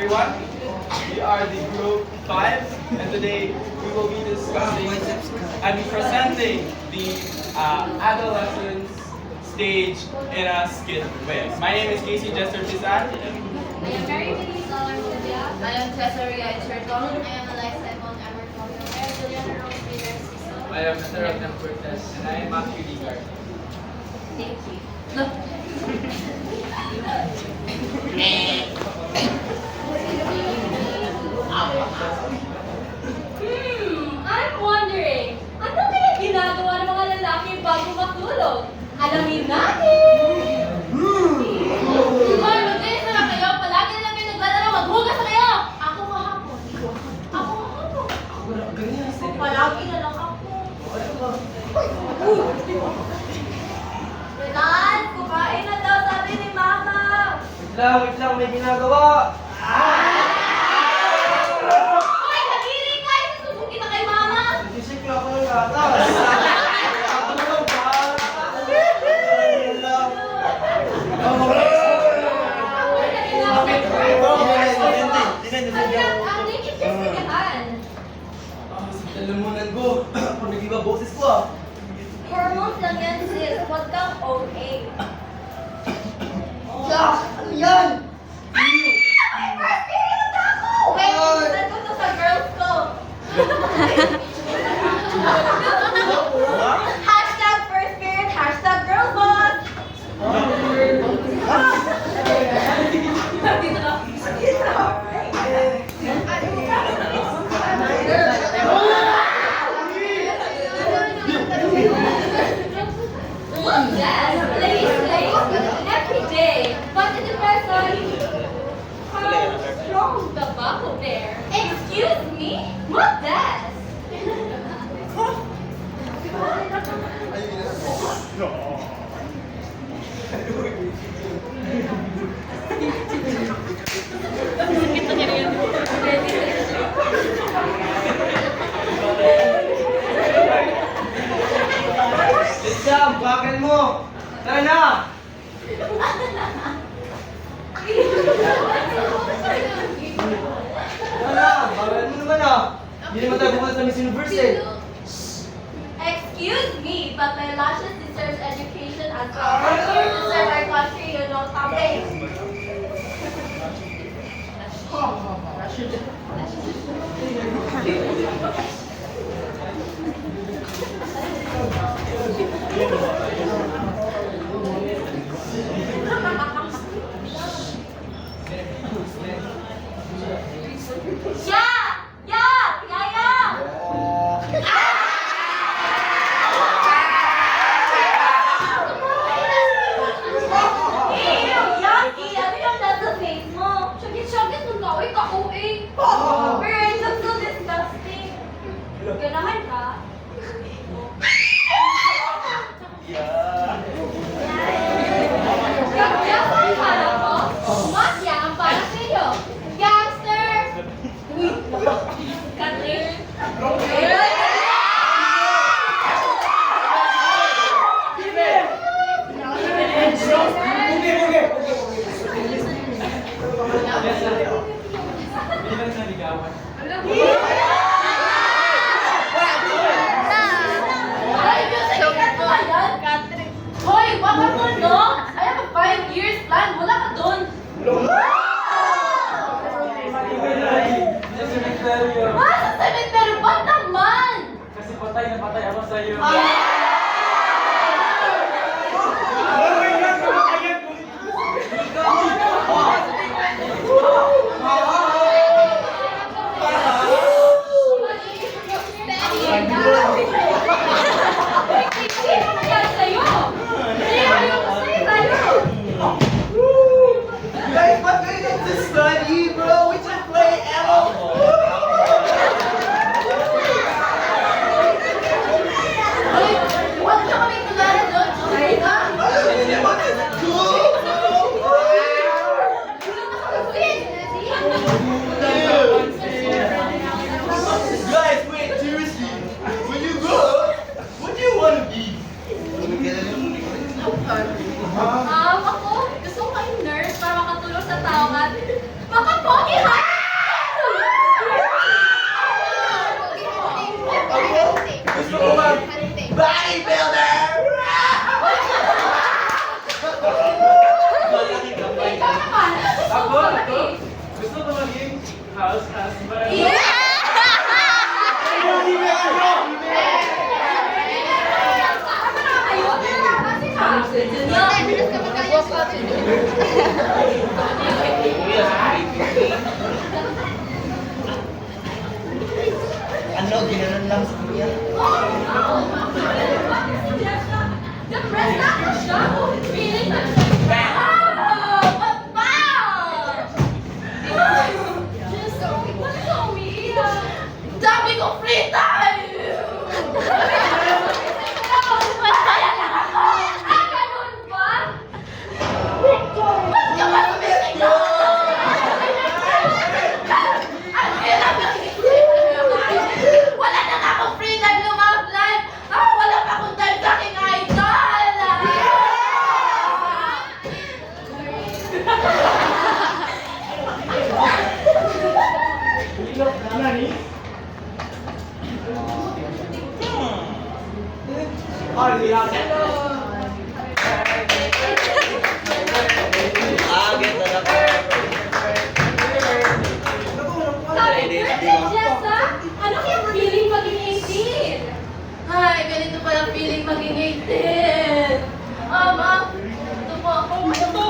everyone. We are the group 5, and today we will be discussing and presenting the adolescence stage in a skit way. My name is Casey Jester Pizan. I am Mary Denise Olivia. I am Cesaria Cherton. I am Eliza Emon Amerton. I am Juliana Rose Peters. I am Mr. Ragnar Cortez, and I am Matthew Ligard. Thank you. No. I'm wondering, ano kaya ginagawa ng mga lalaki bago matulog? Alamin natin! Hoy, mag-inis na lang kayo. Palagi na lang kayo naglalaro. Maghugas na kayo. Ako kahapon. Ako kahapon. Palagi na lang ako. Renan, kumain na daw sabi ni Mama! Wait lang, may ginagawa. Hoy, nagiri ka! Isusuki na kay Mama! Nagsisiklo ako ng gatas. Ako lang, bahala ka. Hanggang ating ikisigyahan. Sa talamunan ko, kung nag-iba boses ko ah. Hormones lang yan sis, huwag kang OA. Ano yan? Wait, saan ko to sa girls ko? Hashtag first period, hashtag girl boss! Yes, play every day. But it depends on how strong the buckle there. Excuse me? What that? Lisa, bakal mo. Tara na. Tara, bakal mo naman ah. Hindi naman tayo pupunta sa Miss Universe eh. Excuse me, but my lashes deserves education as well. We're here to serve our country, you know, something. Ganahan ka? Gagyaw ang para ko? Masya ang para sa iyo. Gangster! Uy! Katrin? Hoy, baka mo, no? I have a 5 years plan. Wala ka doon. Sa cemetery, ba't naman? Kasi patay na patay ako sa iyo. Guys, ba't kayo nagsa-study, bro? We should play Elo. Huwag ka kami tulala doon. Okay ka? Hindi naman ito. Guys, wait, seriously. When you grow up, what do you want to be? Ako, gusto ko maging nurse para makatulong sa tao at makapogi house husband. Ano, ginanon lang sa kuya? Dami ko free time! Masaya lang ako! Ah, ganun ba? Ba't ka ba sumisaya? Ang hirap ng isip! Wala na nga akong free time na mag-live! Ah, wala pa akong time sa aking idol! Ganda na ka. Happy birthday, Jessa! Ano kaya feeling maging 18? Ay, ganito pala feeling maging 18. Ma'am, ito po. Ano to?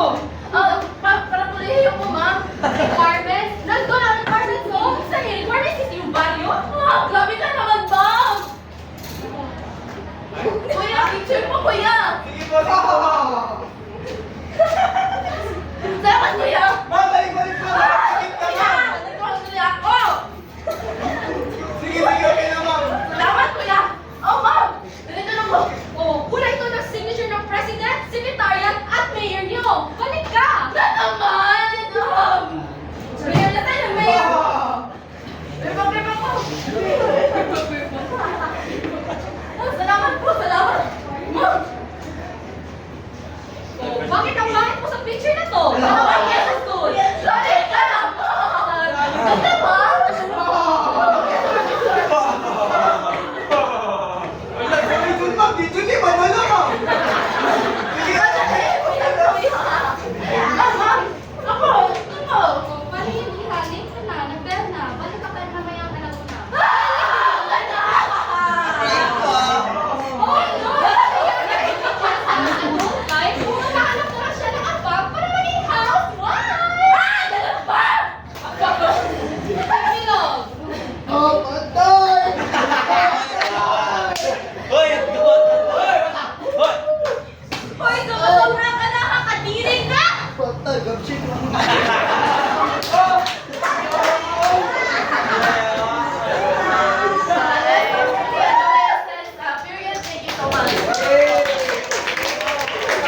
Para pulihin mo, ma'am. Requirements? Nandun ang requirements mo? Saan yung requirements? Ito yung baryo? Grabe ka naman, ma'am. Kuya, picture mo, kuya. Sige po, Salamat, kuya. balik po. Sakit ka, Kuya, ma'am. nagpapatuloy ako. Sige, okay na, ma'am. Salamat, kuya. Oh, ma'am. Ganito na po. Oh, kulay ito ng signature ng President, Secretariat at Mayor niyo. Balik ka! Na naman. Mayor na tayo, Mayor! Repag po. Salamat po, salamat. Ma'am. Oh, bakit ang bakit mo sa picture na to? Ano ba yan sa school? Sorry ka na po. Ganda ba? Wala, sorry, dun, ma'am. Dito, di ba? Wala, ma'am. Oh, paano yung ihalin ka na? Nag-bell na. Balik ka pa na may ang alam mo na. Oh, no! Ay, nakahanap na lang siya ng abang para maging housewife! Pagbilog! Oh, patay! Hoy, gawat! Hoy! Hoy, sobra ka na! Kakadiring ka! Patay, gabshin mo.